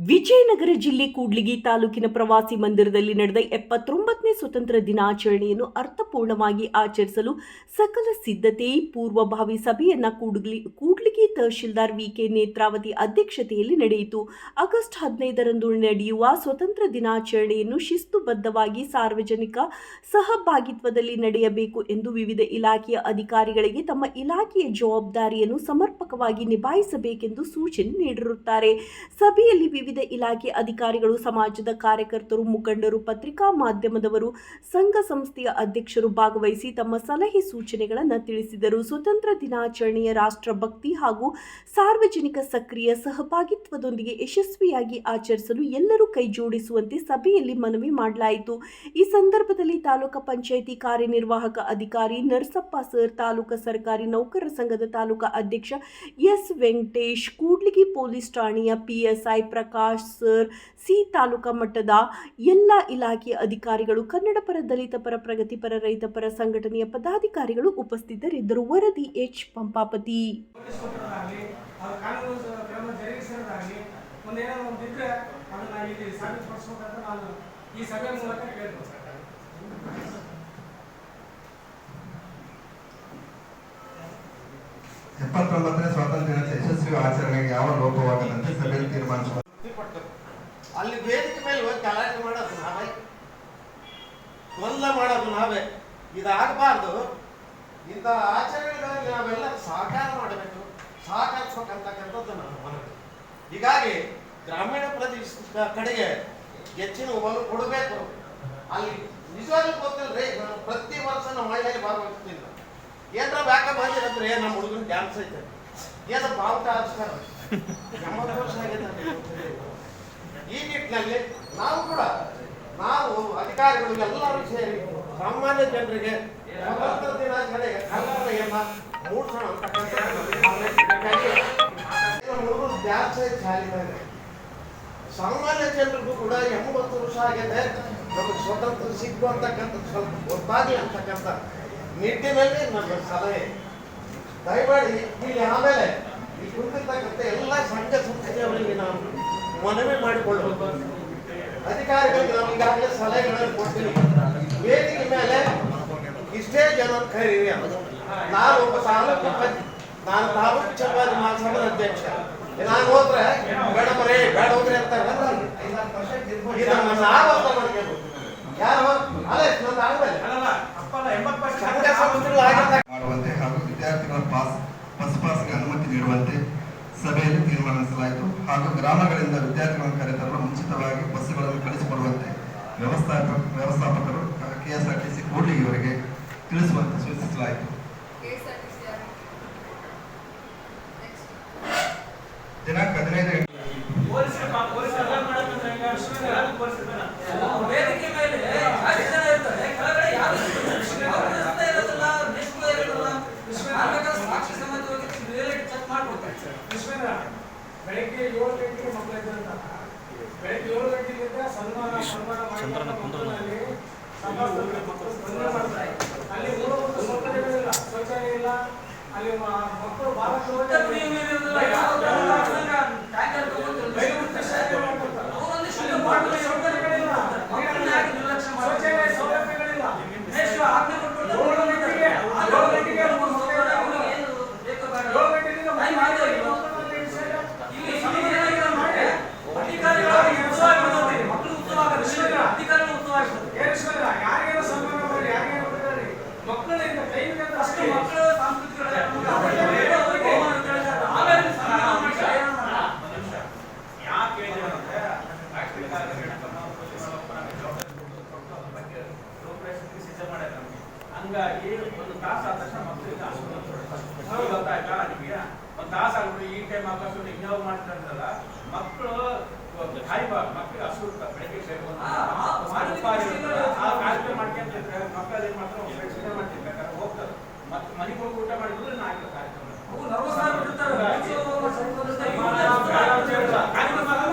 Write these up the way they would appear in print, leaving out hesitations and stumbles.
ವಿಜಯನಗರ ಜಿಲ್ಲೆ ಕೂಡ್ಲಿಗಿ ತಾಲೂಕಿನ ಪ್ರವಾಸಿ ಮಂದಿರದಲ್ಲಿ ನಡೆದ 79ನೇ ಸ್ವತಂತ್ರ ದಿನಾಚರಣೆಯನ್ನು ಅರ್ಥಪೂರ್ಣವಾಗಿ ಆಚರಿಸಲು ಸಕಲ ಸಿದ್ಧತೆ ಪೂರ್ವಭಾವಿ ಸಭೆಯನ್ನ ಕೂಡ್ಲಿಗಿ ತಹಶೀಲ್ದಾರ್ ವಿಕೆ ನೇತ್ರಾವತಿ ಅಧ್ಯಕ್ಷತೆಯಲ್ಲಿ ನಡೆಯಿತು. ಆಗಸ್ಟ್ 15ರಂದು ನಡೆಯುವ ಸ್ವತಂತ್ರ ದಿನಾಚರಣೆಯನ್ನು ಶಿಸ್ತುಬದ್ಧವಾಗಿ ಸಾರ್ವಜನಿಕ ಸಹಭಾಗಿತ್ವದಲ್ಲಿ ನಡೆಯಬೇಕು ಎಂದು ವಿವಿಧ ಇಲಾಖೆಯ ಅಧಿಕಾರಿಗಳಿಗೆ ತಮ್ಮ ಇಲಾಖೆಯ ಜವಾಬ್ದಾರಿಯನ್ನು ಸಮರ್ಪಕವಾಗಿ ನಿಭಾಯಿಸಬೇಕೆಂದು ಸೂಚನೆ ನೀಡಿರುತ್ತಾರೆ. ಸಭೆಯಲ್ಲಿ ವಿವಿಧ ಇಲಾಖೆ ಅಧಿಕಾರಿಗಳು, ಸಮಾಜದ ಕಾರ್ಯಕರ್ತರು, ಮುಖಂಡರು, ಪತ್ರಿಕಾ ಮಾಧ್ಯಮದವರು, ಸಂಘ ಸಂಸ್ಥೆಯ ಅಧ್ಯಕ್ಷರು ಭಾಗವಹಿಸಿ ತಮ್ಮ ಸಲಹೆ ಸೂಚನೆಗಳನ್ನು ತಿಳಿಸಿದರು. ಸ್ವತಂತ್ರ ದಿನಾಚರಣೆಯ ರಾಷ್ಟ್ರಭಕ್ತಿ ಹಾಗೂ ಸಾರ್ವಜನಿಕ ಸಕ್ರಿಯ ಸಹಭಾಗಿತ್ವದೊಂದಿಗೆ ಯಶಸ್ವಿಯಾಗಿ ಆಚರಿಸಲು ಎಲ್ಲರೂ ಕೈಜೋಡಿಸುವಂತೆ ಸಭೆಯಲ್ಲಿ ಮನವಿ ಮಾಡಲಾಯಿತು. ಈ ಸಂದರ್ಭದಲ್ಲಿ ತಾಲೂಕು ಪಂಚಾಯಿತಿ ಕಾರ್ಯನಿರ್ವಾಹಕ ಅಧಿಕಾರಿ ನರಸಪ್ಪ ಸರ್, ತಾಲೂಕು ಸರ್ಕಾರಿ ನೌಕರರ ಸಂಘದ ತಾಲೂಕು ಅಧ್ಯಕ್ಷ ಎಸ್ ವೆಂಕಟೇಶ್, ಕೂಡ್ಲಿಗಿ ಪೊಲೀಸ್ ಠಾಣೆಯ PSI Prakash sir, C taluka ಮಟ್ಟದ ಎಲ್ಲ ಇಲಾಖೆಯ ಅಧಿಕಾರಿಗಳು, ಕನ್ನಡ ಪರ, ದಲಿತ ಪರ, ಪ್ರಗತಿಪರ, ರೈತ ಪರ ಸಂಘಟನೆಯ ಪದಾಧಿಕಾರಿಗಳು ಉಪಸ್ಥಿತರಿದ್ದರು. ವರದಿ ಎಚ್ ಪಂಪಾಪತಿ. ಸ್ವಾತಂತ್ರ್ಯ ದಿನದ ಯಶಸ್ವಿ ಆಚರಣೆಗೆ ಯಾವ ಲೋಪವಾಗದಂತೆ ಸಭೆಯಲ್ಲಿ ತೀರ್ಮಾನಿಸಲಾಗಿದೆ. ಅಲ್ಲಿ ವೇದಿಕೆ ಮೇಲೆ ಹೋಗಿ ಗಲಾಟೆ ಮಾಡೋದು ನಾವೇ, ಗೊಂದಲ ಮಾಡೋದು ನಾವೇ. ಇದಾಗಬಾರ್ದು. ಇಂಥ ಆಚರಣೆಗಳಲ್ಲಿ ನಾವೆಲ್ಲ ಸಹಕಾರ ಮಾಡಬೇಕು, ಸಹಕರಿಸಬೇಕಂತಕ್ಕಂಥದ್ದು ನನ್ನ ಮನವಿ. ಹೀಗಾಗಿ ಗ್ರಾಮೀಣ ಪ್ರದೇಶದ ಕಡೆಗೆ ಹೆಚ್ಚಿನ ಒಲವು ಕೊಡಬೇಕು. ಅಲ್ಲಿ ನಿಜವಾಗ್ಲೂ ಗೊತ್ತಿಲ್ಲರಿ, ನಾನು ಪ್ರತಿ ವರ್ಷ ನಮ್ಮ ಮಹಿಳೆಯಲ್ಲಿ ಭಾಗವಹಿಸ್ತೀನಿ. ಏನಾರ ಬ್ಯಾಕ ಬಂದಿರಂದ್ರೆ ನಮ್ಮ ಹುಡುಗನ ಡ್ಯಾನ್ಸ್ ಐತೆ, ಏನೋ ಬಾವುಟ ಆರಿಸ್ತಾರ. 80 ವರ್ಷ ಆಗಿದೆ. ಈ ನಿಟ್ಟಿನಲ್ಲಿ ನಾವು ಅಧಿಕಾರಿಗಳು ಎಲ್ಲರೂ ಸೇರಿ ಸಾಮಾನ್ಯ ಜನರಿಗೆ ಸ್ವತಂತ್ರ ದಿನಾಚರಣೆಗೆ ಕಲ್ಪನೆಯನ್ನ ಮೂಡಿಸೋಣ ಅಂತಕ್ಕಂಥ ಸಾಮಾನ್ಯ ಜನರಿಗೂ ಕೂಡ 80 ವರ್ಷ ಆಗಿದೆ, ನಮಗೆ ಸ್ವತಂತ್ರ ಸಿಗುವಂತಕ್ಕಂಥ ಸ್ವಲ್ಪ ಗೊತ್ತಾಗಲಿ ಅಂತಕ್ಕಂಥ ನಿಟ್ಟಿನಲ್ಲಿ ನನ್ನ ಸಲಹೆ. ದಯಮಾಡಿ ಇಲ್ಲಿ ಆಮೇಲೆ ಈ ಕುರಿತಕ್ಕಂಥ ಎಲ್ಲ ಸಂಘ ಸಂಸ್ಥೆಯವರಿಗೆ ನಾವು ಮನವಿ ಮಾಡಿಕೊಳ್ಳುವ ಅಧಿಕಾರಿಗಳಿಗೆ ನಾವು ಈಗಾಗಲೇ ಸಲಹೆಗಳನ್ನು ಕೊಡ್ತೀವಿ. ವೇದಿಕೆ ಮೇಲೆ ಇಷ್ಟೇ ಜನ ಕರೀರಿ. ನಾನು ತಾಲೂಕು ಚಂಬಾರಿ ಮಹಾಸಭಾದ ಅಧ್ಯಕ್ಷ. ನಾನು ಹೋದ್ರೆ ಬೇಡ ಹೋಗ್ರಿ ಅಂತಾರೆ. ಯಾರು ಮಾಡುವಂತೆ ಹಾಗೂ ವಿದ್ಯಾರ್ಥಿಗಳ ಬಸ್ ಪಾಸ್ಗೆ ಅನುಮತಿ ನೀಡುವಂತೆ ಸಭೆಯಲ್ಲಿ ತೀರ್ಮಾನಿಸಲಾಯಿತು. ಹಾಗೂ ಗ್ರಾಮಗಳಿಂದ ವಿದ್ಯಾರ್ಥಿಗಳನ್ನು ಕರೆತರಲು ಮುಂಚಿತವಾಗಿ ಬಸ್ಸುಗಳನ್ನು ಕಳಿಸಿಕೊಡುವಂತೆ ವ್ಯವಸ್ಥಾಪಕರು ಕೆಎಸ್ಆರ್ಟಿಸಿ ಕೂಡ್ಲಿಗಿಯವರಿಗೆ ತಿಳಿಸುವಂತೆ ಸೂಚಿಸಲಾಯಿತು. ದಿನಾಂಕ 15 ಬೆಳಗ್ಗೆ 7 ಗಂಟೆಗೆ ಮಕ್ಕಳು ಇದ್ದಂತ ಬೆಳಗ್ಗೆ 7 ಗಂಟೆಗಿಂತ ಸನ್ಮಾನ ಅಲ್ಲಿ ಮೂಲಭೂತ ಸೌಕರ್ಯಗಳಿಲ್ಲ, ಶೌಚಾಲಯ ಇಲ್ಲ. ಅಲ್ಲಿ ಮಕ್ಕಳು ಬಹಳ ಹಂಗಾಗಿ ಒಂದು ತಾಸು ಆದ ತಕ್ಷಣ ಮಕ್ಕಳಿಗೆ ಗೊತ್ತಾಯ್ತಾ ನಿಮಗೆ ಒಂದು ತಾಸು ಆಗ್ಬಿಟ್ಟು ಈ ಟೈಮ್ ಆಕಾಶ ಇನ್ಯಾವ ಮಾಡ್ತಾರಲ್ಲ ಮಕ್ಕಳು ಮಕ್ಕಳಿಗೆ ಹಸು ಇರ್ತಾರೆ. ಬೆಳಗ್ಗೆ ಕಾರ್ಯಕ್ರಮ ಮಾಡ್ಕೊಂತಿರ್ತಾರೆ. ಮಕ್ಕಳು ಏನ್ ಮಾಡ್ತಾರೆ ಮಾಡ್ತಿರ್ಬೇಕಾದ್ರೆ ಹೋಗ್ತಾರೆ. ಮತ್ತೆ ಮನೆಗೆ ಹೋಗಿ ಊಟ ಮಾಡಿದ್ರೆ ಆಗಿರೋ ಕಾರ್ಯಕ್ರಮ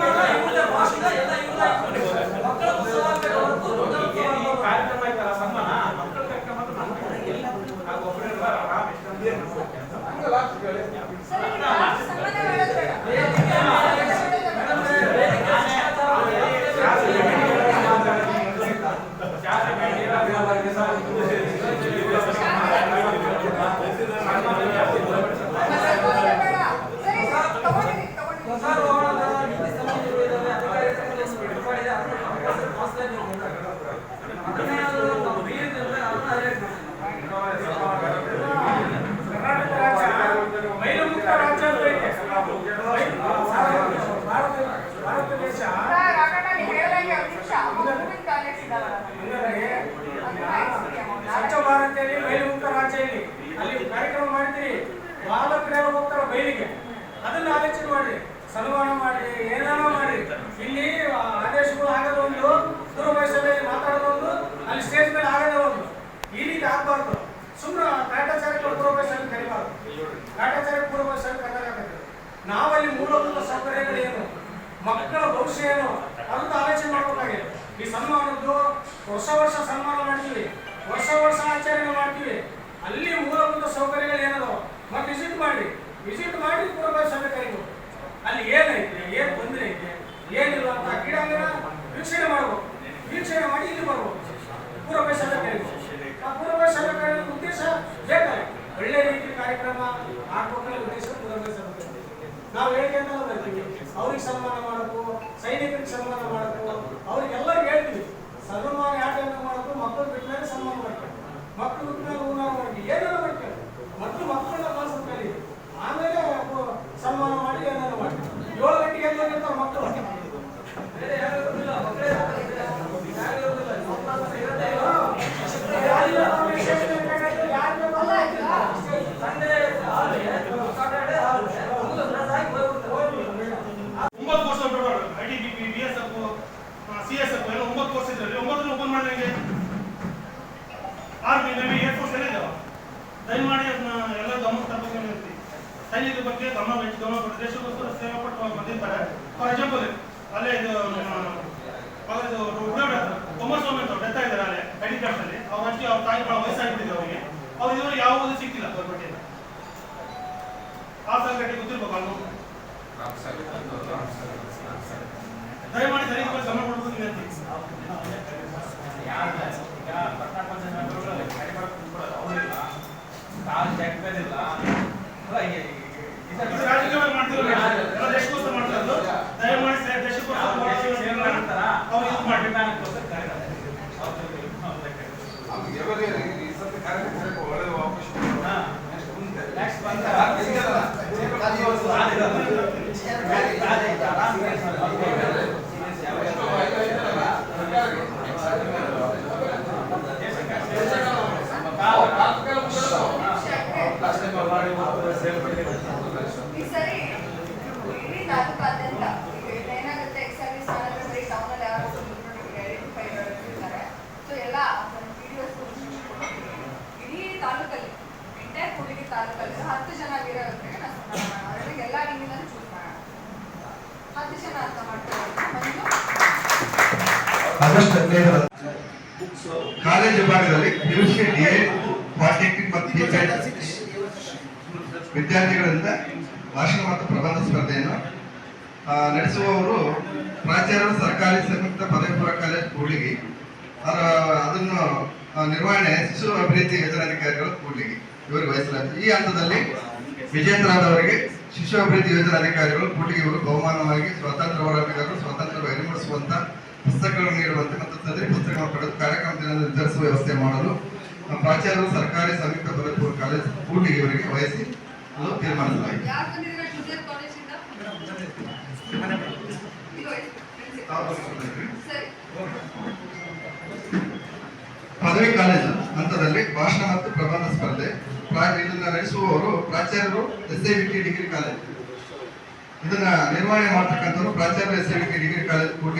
ಕಾರ್ಯಕ್ರಮ ಆಯ್ತಲ್ಲ ಸನ್ಮಾನ ಮಕ್ಕಳ ಕಾರ್ಯಕ್ರಮ ಒಬ್ಬರೇ ಭಾರತ ದೇಶ ಸ್ವಚ್ಛ ಭಾರತದಲ್ಲಿ ಬಯಲು ಮುಕ್ತ ರಾಜ್ಯದಲ್ಲಿ ಅಲ್ಲಿ ಕಾರ್ಯಕ್ರಮ ಮಾಡ್ತೀರಿ, ಬಾಲಕರೆಲ್ಲ ಹೋಗ್ತಾರ ಬಯಲಿಗೆ, ಅದನ್ನ ಆಲೋಚನೆ ಮಾಡಿ, ಸನ್ಮಾನ ಮಾಡಿ, ಏನೇನೋ ಮಾಡಿ. ಇಲ್ಲಿ ಆದೇಶಗಳು ಆಗೋದು ಒಂದು, ದೂರವಾಣಿ ಸಭೆಯಲ್ಲಿ ಮಾತಾಡೋದು ಒಂದು, ಅಲ್ಲಿ ಸ್ಟೇಜ್ ಮೇಲೆ ಆಗೋದು ಒಂದು. ಈ ರೀತಿ ಆಗ್ಬಾರ್ದು. ಸುಮ್ಮನೆ ಕಾಟಾಚಾರಕ್ಕೆ ಪೂರ್ವಭಾವಿ ಸಭೆ ಕರಿಬಾರ್ದು, ಕಾಟಾಚಾರಕ್ಕೆ ಪೂರ್ವಭಾವಿ ಸಭೆ ಕರೆದಾಗತ್ತೆ. ನಾವಲ್ಲಿ ಮೂಲಭೂತ ಸೌಕರ್ಯಗಳು ಏನು, ಮಕ್ಕಳ ಭವಿಷ್ಯ ಏನು ಅಂತ ಆಲೋಚನೆ ಮಾಡ್ಬೇಕಾಗಿದೆ. ಈ ಸನ್ಮಾನದ್ದು ವರ್ಷ ಸನ್ಮಾನ ಮಾಡ್ತೀವಿ, ವರ್ಷ ಆಚರಣೆ ಮಾಡ್ತೀವಿ. ಅಲ್ಲಿ ಮೂಲಭೂತ ಸೌಕರ್ಯಗಳು ಏನದೋ ಮತ್ತೆ ವಿಸಿಟ್ ಮಾಡಿ ಪೂರ್ವಭಾವಿ ಸಭೆ ಕರಿಬೇಕು. ಅಲ್ಲಿ ಏನೈತೆ, ಏನು ತೊಂದರೆ ಐತೆ, ಏನಿಲ್ಲ ಅಂತ ಕ್ರೀಡಾಂಗಣ ವೀಕ್ಷಣೆ ಮಾಡ್ಬೇಕು. ವೀಕ್ಷಣೆ ಮಾಡಿ ಇಲ್ಲಿ ಬರ್ಬೇಕು, ಪೂರ್ವಭಾವಿ ಸಭೆ ಕರಿಬೇಕು. ಆ ಪೂರ್ವಭಾವಿ ಸಭೆ ಕರೆಯುವ ಉದ್ದೇಶ ಬೇಕಲ್ಲ, ಒಳ್ಳೆ ರೀತಿ ಕಾರ್ಯಕ್ರಮ ಆಗ್ಬೇಕಲ್ಲ ಉದ್ದೇಶ ಪೂರ್ವಭಾವಿ ಸಭೆ ಕರಿಬೇಕು. ನಾವು ಹೇಳಿಕೆಂತ ಬರ್ತೀವಿ, ಅವ್ರಿಗೆ ಸನ್ಮಾನ ಮಾಡಬೇಕು, ಸೈನಿಕರಿಗೆ ಸನ್ಮಾನ ಮಾಡಬೇಕು, ಅವ್ರಿಗೆಲ್ಲರಿಗೂ ಹೇಳ್ತೀವಿ ಸನ್ಮಾನ ಯಾಕೆ ಮಾಡಬೇಕು. ಮಕ್ಕಳು ಬಿಟ್ಟ ಮೇಲೆ ಸನ್ಮಾನ ಮಾಡ್ತಾರೆ, ಮಕ್ಕಳು ಬಿಟ್ಟ ಮೇಲೆ ಹೂನಾರ ಮಾಡ್ತೀವಿ, ಏನಾರ ಮಾಡ್ತಾರೆ. ಮತ್ತು ಮಕ್ಕಳನ್ನ ಕಳ್ಸೋದು ಕಲಿ, ಆಮೇಲೆ ಸನ್ಮಾನ ಮಾಡಿ ಏನಾರು ಮಾಡಿ. 7 ಗಂಟೆಗೆ ಎಲ್ಲ ಇರ್ತಾರೆ ಮಕ್ಕಳು. ದಯಮಾಡಿ ಅದನ್ನ ಎಲ್ಲ ಗಮನ ತರಬೇಕು. ಸೈನಿಕರ ಬಗ್ಗೆ ಗಮನ ಕೊಟ್ಟು ದೇಶಕ್ಕೋಸ್ಕರ ಸೇವೆ ಪಟ್ಟು ಬಂದಿರ್ತಾರೆ. ಫಾರ್ ಎಕ್ಸಾಂಪಲ್ ಅಲ್ಲೇ ಇದು ಕುಮಾರಸ್ವಾಮಿ ಅಂತ ಡೆತ್ ಆಗಿದ್ದಾರೆ ಅಲ್ಲೇ ಐಡಿ ಕಾರ್ಡ್ ಅಲ್ಲಿ. ಅವ್ರ ಅಜ್ಜಿ ಅವ್ರ ತಾಯಿ ಬಹಳ ವಯಸ್ಸಾಗಿಬಿಟ್ಟಿದೆ ಅವರಿಗೆ. ಅವ್ರು ಇವರು ಯಾವುದೂ ಸಿಕ್ಕಿಲ್ಲ ಅದ್ರ ಬಗ್ಗೆ. ಆ ಸಂಘಟನೆ ಗೊತ್ತಿರ್ಬೇಕು ಅಲ್ವ. ದಯಮಾಡಿ ಸೈನಿಕರ ಬಗ್ಗೆ ಗಮನ ಕೊಡಬೇಕು ವಿನಂತಿ. ರಾಜಕೀಯ ಮಾಡ್ತಿರೋ ದೇಶಕ್ಕೋಸ್ಕರ ಮಾಡ್ತಿರೋದು. ದಯಮಾಡಿ ದೇಶಕ್ಕೋಸ್ಕರ ಅವ್ರು ಇದು ಮಾಡಿ. ಈ ಸರಿ ಇಡೀ ತಾಲೂಕಾದ್ಯಂತ ಏನಾಗುತ್ತೆ, ಎಕ್ಸರ್ವಿಸ್ ಮಾಡಿದ್ರೆ ಬರೀ ಟೌನಲ್ಲಿ ಯಾರು ಐಡೆಂಟಿಫೈ ಇರ್ತಾರೆ. ಸೊ ಎಲ್ಲ ಇಡೀ ತಾಲೂಕಲ್ಲಿ, ಎಂಟೈರ್ ಕೂಡ್ಲಿಗಿ ತಾಲೂಕಲ್ಲಿ 10 ಜನ ವೀರರಿಗೆ ನಾವು ಸನ್ಮಾನ ಮಾಡೋಣ. ಅವರಿಗೆ ಎಲ್ಲ ನಿಮ್ಮಿಂದ ಚೂಸ್ ಮಾಡೋಣ. 10 ಜನ ಅಂತ ಮಾಡ್ತಾರೆ. ಆಗಸ್ಟ್ 15 ಕಾಲೇಜ್ ವಿಭಾಗದಲ್ಲಿ PUC, DA, ಪಾಲಿಟೆಕ್ನಿಕ್ ಮತ್ತು BPEd ವಿದ್ಯಾರ್ಥಿಗಳಿಂದ ಭಾಷಣ ಮತ್ತು ಪ್ರಬಂಧ ಸ್ಪರ್ಧೆಯನ್ನು ನಡೆಸುವವರು ಪ್ರಾಚಾರ್ಯರು ಸರ್ಕಾರಿ ಸಂಯುಕ್ತ ಪದವಿ ಪೂರ್ವ ಕಾಲೇಜ್ ಕೂಡ್ಲಿಗಿ. ಅದನ್ನು ನಿರ್ವಹಣೆ ಶಿಶು ಅಭಿವೃದ್ಧಿ ಯೋಜನಾಧಿಕಾರಿಗಳು ಕೂಡ್ಲಿಗಿ ಇವರಿಗೆ ವಹಿಸಲಾಗಿದೆ. ಈ ಹಂತದಲ್ಲಿ ವಿಜೇಂದ್ರರವರಿಗೆ ಶಿಶು ಅಭಿವೃದ್ಧಿ ಯೋಜನಾಧಿಕಾರಿಗಳು ಕೂಡ್ಲಿಗಿ ಇವರು ಬಹುಮಾನವಾಗಿ ಸ್ವಾತಂತ್ರ್ಯ ಹೋರಾಟಗಾರರು ಸ್ವಾತಂತ್ರ್ಯ ಅರಿಮೂಡಿಸುವಂತ ಪುಸ್ತಕಗಳನ್ನು ನೀಡುವಂತೆ ಮತ್ತು ಸದರಿ ಪುಸ್ತಕಗಳನ್ನು ಪಡೆದು ಕಾರ್ಯಕ್ರಮದಿಂದ ನಿರ್ಧರಿಸುವ ವ್ಯವಸ್ಥೆ ಮಾಡಲು ಪ್ರಾಚಾರ್ಯರು ಸರ್ಕಾರಿ ಸಂಯುಕ್ತ ಪದವಿ ಪೂರ್ವ ಕಾಲೇಜ್ ಕೂಡ್ಲಿಗಿ ಇವರಿಗೆ ವಹಿಸಿ ತೀರ್ಮಾನಿಸಲಾಗಿದೆ. ಪದವಿ ಕಾಲೇಜು ಹಂತದಲ್ಲಿ ಭಾಷಣ ಮತ್ತು ಪ್ರಬಂಧ ಸ್ಪರ್ಧೆ ಇದನ್ನ ನಡೆಸುವವರು ಪ್ರಾಚಾರ್ಯರು SIVT ಡಿಗ್ರಿ ಕಾಲೇಜ್. ಇದನ್ನ ನಿರ್ವಹಣೆ ಮಾಡತಕ್ಕಂಥವ್ರು ಪ್ರಾಚಾರ್ಯರು SIVT ಡಿಗ್ರಿ ಕಾಲೇಜ್ ಕೂಡ್ಲಿಗಿ.